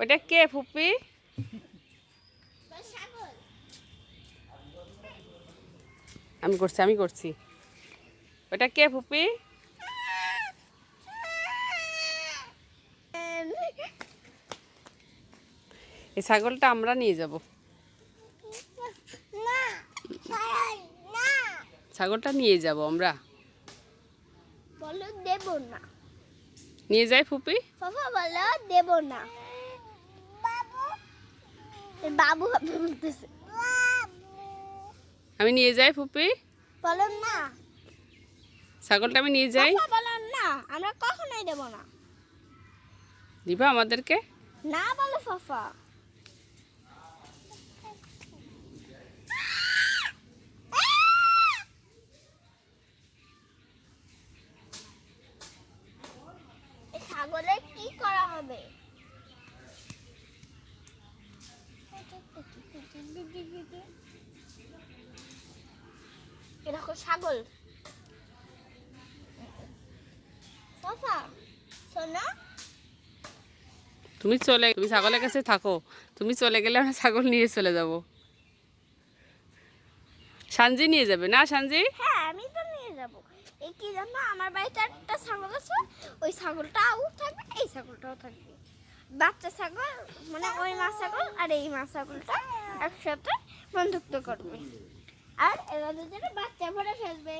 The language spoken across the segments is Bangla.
ওটা কে ফুপি? আমি করছি। ওটা কে ফুপি? এই ছাগলটা আমরা নিয়ে যাব। ছাগলটা নিয়ে যাব আমরা। বলো দেব না। নিয়ে যাই ফুপি। বাবা বলো দেব না। বাবু বাবু বলতেছে। আমি নিয়ে যাই ফুপি। বলো না। ছাগলটা আমি নিয়ে যাই। বলো না, আমরা কখনোই দেব না। দিবা আমাদেরকে? না বলো ফাফা। ছাগলের কি করা হবে? এরকম ছাগল ফাফা শোনো। তুমি ছাগলের কাছে থাকো। তুমি চলে গেলে আমরা ছাগল নিয়ে চলে যাব। সানজি নিয়ে যাবে না? সানজি হ্যাঁ আমি তো নিয়ে যাব। এই কি জানো, আমার বাড়িতে একটা ছাগল আছে, ওই ছাগলটাও থাকবে, এই ছাগলটাও থাকবে। বাচ্চা ছাগল মানে ওই মা ছাগল আর এই মা ছাগলটা একসাথে বন্ধুত্ব করবে, আর এরা দুজনে বাচ্চা ভরে ফেলবে।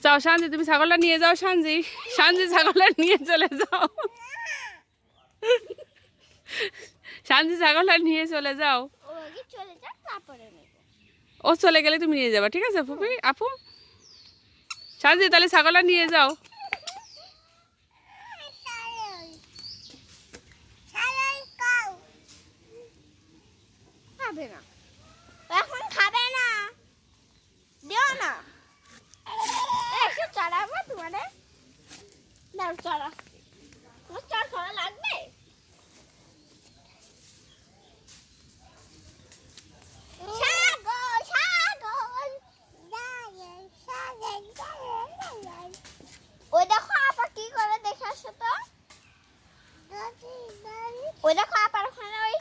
যাও সানজি, তুমি ছাগলটা নিয়ে যাও। সানজি ছাগলটা নিয়ে চলে যাও। সানজি ছাগলটা নিয়ে চলে যাও। ও আগে চলে যাক, তারপরে নেব। ও চলে গেলে তুমি নিয়ে যাবা, ঠিক আছে ফুপি আপু? সানজি তাহলে ছাগলটা নিয়ে যাও। খাবে না, এখন খাবে না, দিও না। একটু চড়াবো তোমাদের, দাও চড়া। তোমার চড় করা লাগবে। ওই দেখো আপা কি করে, দেখে আসো তো। ওই দেখো আপার ওখানে ওই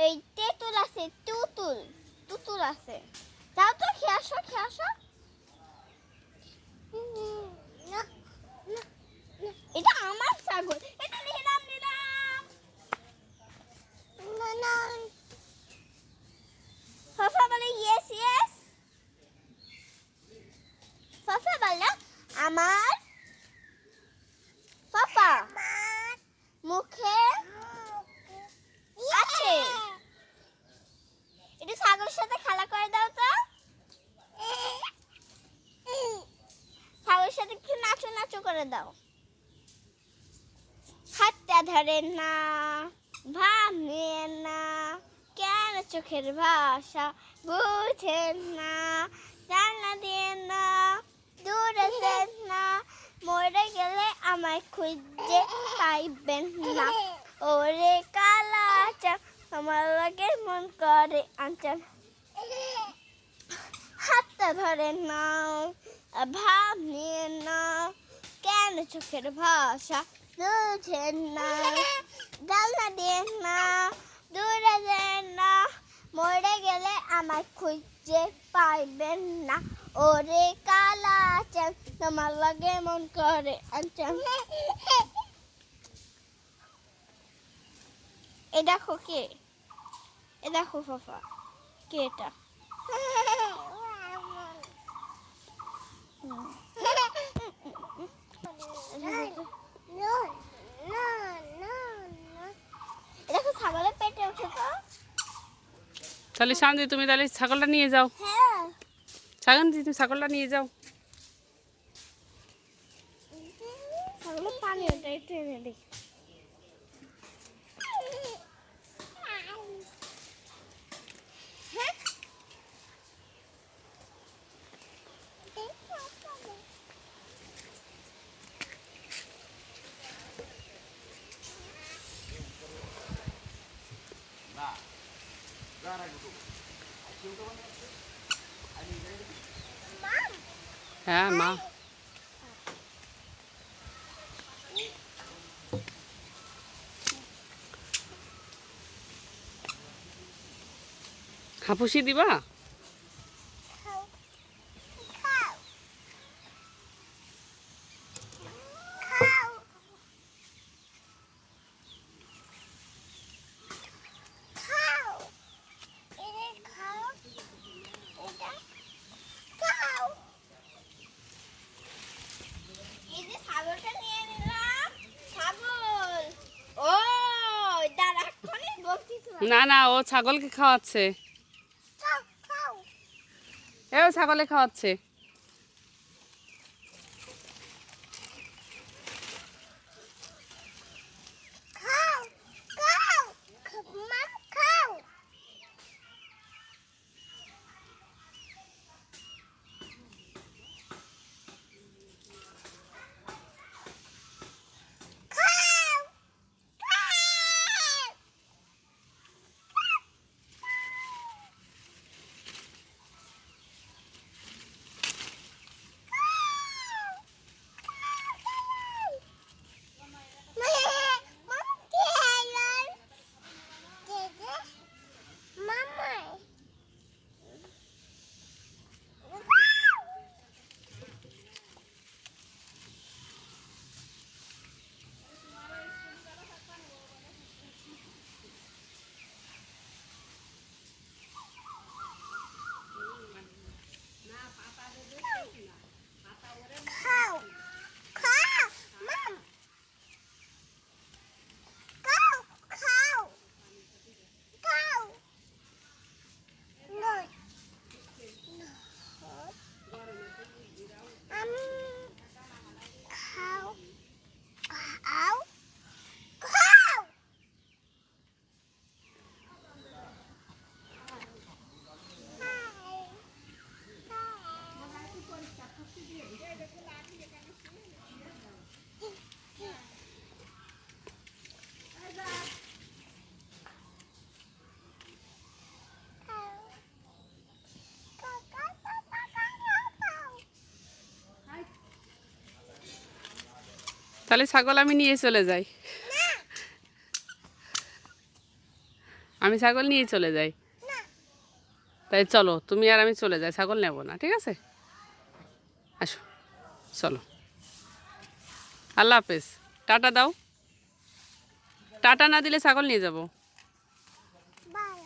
এই তেঁতুল আছে, তুতুল আছে। যাও তো খেয়ে আসো, খেয়ে আসো। এটা আমার ছাগল, এটা নিলাম। ফাফা বলে ইয়েস ইয়েস। ফাফা বলে আমার। ফাফা মুখে আছে। এটা ছাগলের সাথে খেলা করে দাও তো। ছাগলের সাথে একটু নাচো নাচো করে দাও। হাতটা ধরে না, ভাব নিয়ে না, কেন চোখের ভাষা বুঝেন না, জানলা দিয়ে না, দূরে যেন না, মরে গেলে আমায় খুঁজে পাইবেন না। ওরে কালা চান, আমার লাগে মন করে আনচান। হাতটা ধরে নাও, ভাব নিয়ে নাও, কেন চোখের ভাষা বুঝেন না, জানলা দিয়ে না, দূরে যেন না, মরে গেলে আমায় খুঁজে পাইবেন না। ওরে কালা চান, তোমার লাগে মন করে আনচান। এ দেখো কে, এ দেখো ফাফা কে এটা। দেখো ছাগলের পেটে উঠে তো। তাহলে সানজি তুমি তাহলে ছাগলটা নিয়ে যাও। হ্যাঁ সানজি তুমি ছাগলটা নিয়ে যাও। ছাগলের পানি ওটা একটু এনে দেখি। হ্যাঁ মা। হাপুসি দিবা? খাও খাও খাও খাও এটা খাও এটা খাও এই যে ছাগলটা নিয়ে নিলাম ছাগল ও দাঁড়া এক্ষুনি বলতিস না না, ও ছাগলকে খাওয়াচ্ছে। খাও খাও এও ছাগলে খাওয়াচ্ছে। খাও খাও মাম খাও খাও খাও খাও খাও মাম খাও খাও খাও নয় খাও খাও খাও তাহলে ছাগল আমি নিয়ে চলে যাই। আমি ছাগল নিয়ে চলে যাই। তাই চলো, তুমি আর আমি চলে যাই, ছাগল নেব না, ঠিক আছে? আসো, চলো। আল্লাহ হাফেজ, টাটা দাও। টাটা না দিলে ছাগল নিয়ে যাব। বাই